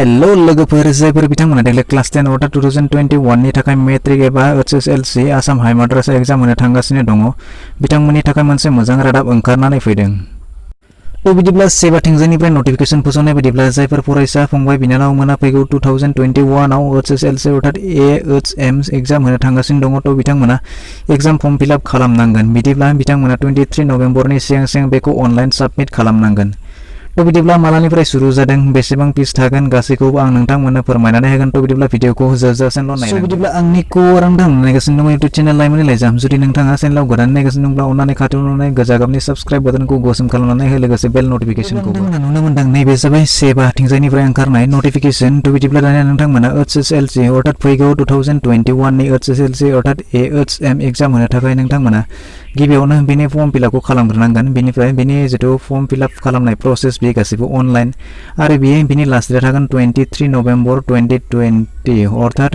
Hello लोगोफोर जायफोर बिथांमोना देग्लाय क्लास 10 अर्था 2021 नि थाखाय मेट्रिक एबा HSLC Assam high madrasa exam होनो थांगासिनो दङ बिथांमोननि थाखाय मोनसे मोजां रादाब ओंखारनानै फैदों। तो बिदिब्ला सेबा थिंजायनिफ्राय नटिफिकेशन फोसावनाय बायदिब्ला जायफोर फरायसा फंबाय बिनानावमोना फैगौ 2021 आव HSLC अर्थात AHM एग्जाम होनो थांगासिनो दङ तो बिथांमोना एग्जाम फर्म फिलआप खालामनांगोन। बिदिब्ला बिथांमोना 23 नभेम्बरनि सिगां बेखौ अनलाइन साबमिट खालामनांगोन। तो बिदिब्ला मालानिफ्राय सुरु जादों बेसेबां फिस थागोन गासैखौबो आं नोंथांमोननो फोरमायनानै होगोन। तो बिदिब्ला भिडिअखौ जोबजासिमल' नायनांगौ। सो बिदिब्ला आंनि खौरां नायगासिनो दङ YouTube चेनेल लाइमोन लाइजाम जुदि नोंथाङा चेनेलाव गोदान नायगासिनो दंब्ला अन्नानै खाथियाव नुनाय गोजा गाबनि साबस्क्राइब बाटनखौ गोसोम खालामनानै हो लोगोसे बेल नटिफिकेशनखौ नुनो मोनदों। नैबे जाबाय सेबा थिंजायनिफ्राय ओंखारनाय नटिफिकेशन। तो बिदिब्ला दानिया नोंथांमोना HSLC अर्थात फैगौ 2021 नि HSLC अर्थात AHM एग्जाम होनो थाखाय नोंथांमोना गिबियावनो बेनि फर्म फिलआपखौ खालामग्रोनांगोन। बेनिफ्राय बेनि जितु फर्म फिलआप खालामनाय प्रसेस बे गासैबो अनलाइन आरो बेनि लास्ट डेट थागोन 23 नभेम्बर 2020 अर्थात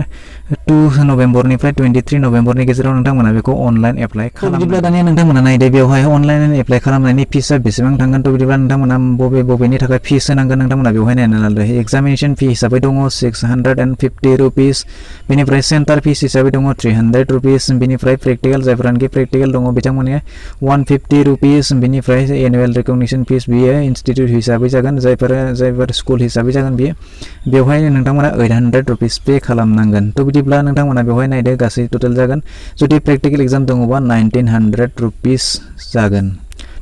2 नभेम्बरनिफ्राय 23 नभेम्बरनि गेजेराव नोंथांमोना बेखौ अनलाइन एप्लाइ खालामनो। बिदिब्ला दानिया नोंथांमोना नायदो बेवहाय अनलाइन एप्लाइ खालामनायनि फिसआ बेसेबां थांगोन। तो बिदिब्ला नोंथांमोना बबेनि थाखाय फिस होनांगोन नोंथांमोना बेवहाय नायना लादो। एग्जामिनेशन फी हिसाबै दङ 650 रुपिस। बेनिफ्राय सेन्टार फिस हिसाबै दङ 300 रुपिस। बेनिफ्राय प्रेक्टिकल जायफोरानोखि प्रेक्टिकल दङ बिथांमोननिया 150 रुपिस। बेनिफ्राय एनुअल रिकगनिशन फिस बियो इन्स्टिट्यूट हिसाबै जागोन जायफोर स्कुल हिसाबै जागोन बियो बेवहाय नोंथांमोना 800 रुपिस पे खालामनांगोन। तो बिदिब्ला नोंथांमोना बेवहाय नायदो गासै टोटल जागोन जुदि प्रेक्टिकल एग्जाम दङबा 1900 रुपिस जागोन।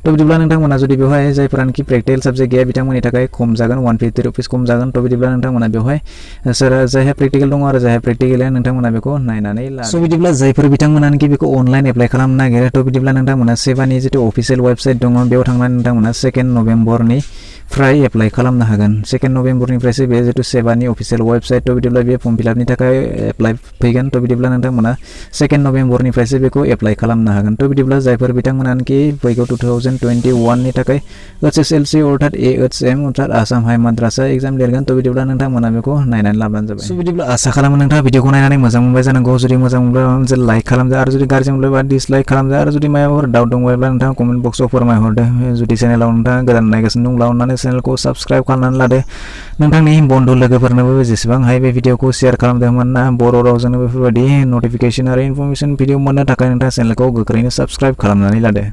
तो बिदिब्ला नोंथांमोना जुदि बेवहाय जायफोरानोखि प्रेक्टिकल सब्जेक्ट गैया बिथांमोननि थाखाय खम जागोन 150 रुपिस खम जागोन। तो बिदिब्ला नोंथांमोना बेवहाय जायहा प्रेक्टिकल दङ आरो जायहा प्रेक्टिकल गैया नोंथांमोना बेखौ नायनानै ला। सो बिदिब्ला जायफोर बिथांमोनानोखि बेखौ अनलाइन एप्लाइ खालामनो नागिरो तो बिदिब्ला नोंथांमोना सेबानि जितु अफिशियेल वेबसाइट दङ बेयाव थांनानै नोंथांमोना 2 नभेम्बरनि फ्राय एप्लाइ खालामनो हागोन। 2 नभेम्बरनिफ्रायसो बे जितु सेबानि अफिशियेल वेबसाइट तो बिदिब्ला बे फर्म फिलआपनि थाखाय एप्लाइ फैगोन। तो बिदिब्ला नोंथांमोना 2 नभेम्बरनिफ्रायसो बेखौ एप्लाइ खालामनो हागोन। तो बिदिब्ला जायफोर बिथांमोनानोखि फैगौ 2021 नि थाखाय HSLC अर्थात AHM अर्थात आसाम हाइ माद्रासा एग्जाम लिरगोन तो बिदिब्ला नोंथांमोना बेखौ नायनानै लाब्लानो जाबाय। सो बिदिब्ला आसा खालामो नोंथाङा भिडिअखौ नायनानै मोजां मोनबाय जानांगौ। जुदि मोजां मोनब्ला लाइक खालामदो आरो जुदि गाज्रि मोनब्ला डिसलाइक खालामदो आरो जुदि माबाफोर डाउट दंब्ला नोंथाङा कमेन्ट बक्सआव फोरमायहरदो। जुदि चेनेलाव नोंथाङा गोदान नायगासिनो दंब्ला अन्नानै चेनेलखौ साबस्क्राइब खालामनानै लादो। नोंथांनि बन्धु लोगोफोरनोबो जेसेबां हायो बे भिडिअखौ शेयार खालामदो मानोना बर' रावजोंनो बेफोरबायदि नटिफिकेशन आरो इनफरमेशन भिडिअ मोननो थाखाय नोंथाङा चेनेलखौ गोख्रैनो साबस्क्राइब खालामनानै लादो।